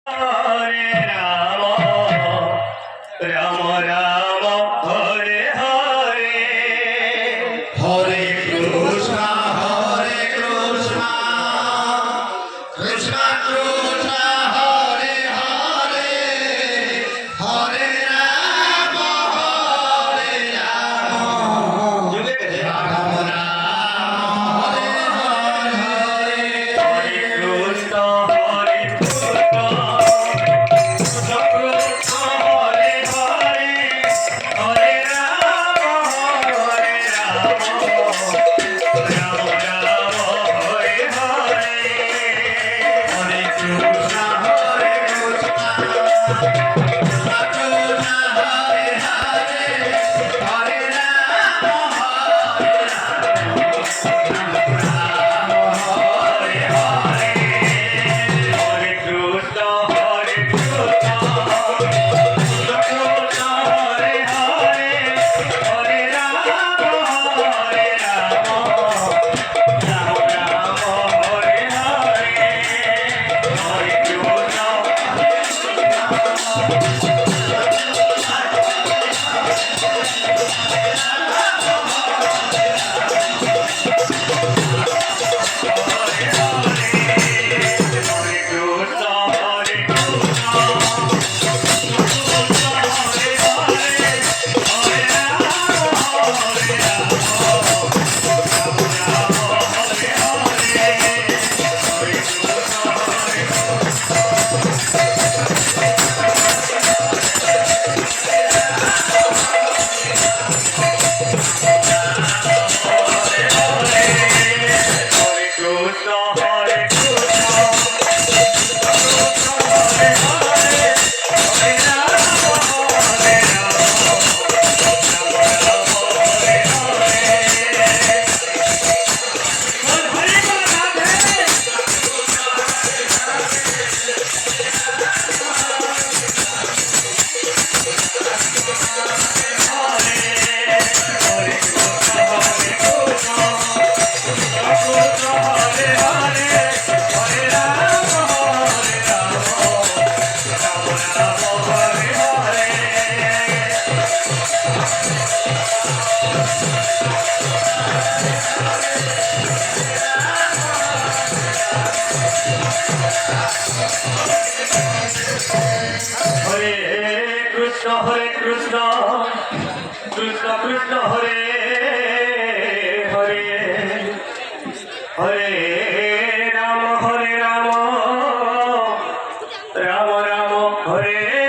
Hare Ram Ram Ram Hare Hare Hare Krishna Krishna Krishna Hare Hare Hare Ram Ram Ram Hare Hare Hare Krishna Hare Krishna Krishna Krishna Hare Hare Hare Ram Ram Ram Hare Hare Hare Krishna Hare Krishna Krishna Krishna Hare Hare Hare Ram Hare Krishna Hare Krishna Krishna Krishna Hare Hare Hare Ram Ram Ram Hare Hare Hare Krishna Hare Krishna Hare Krishna Krishna Hare Hare Hare Ram Ram Ram Hare Hare Hare Krishna Hare Hare Krishna Hare Krishna Krishna Hare Hare Hare Ram Ram Hare Hare Hare Krishna Krishna Krishna Hare Hare Hare Ram Ram Ram Hare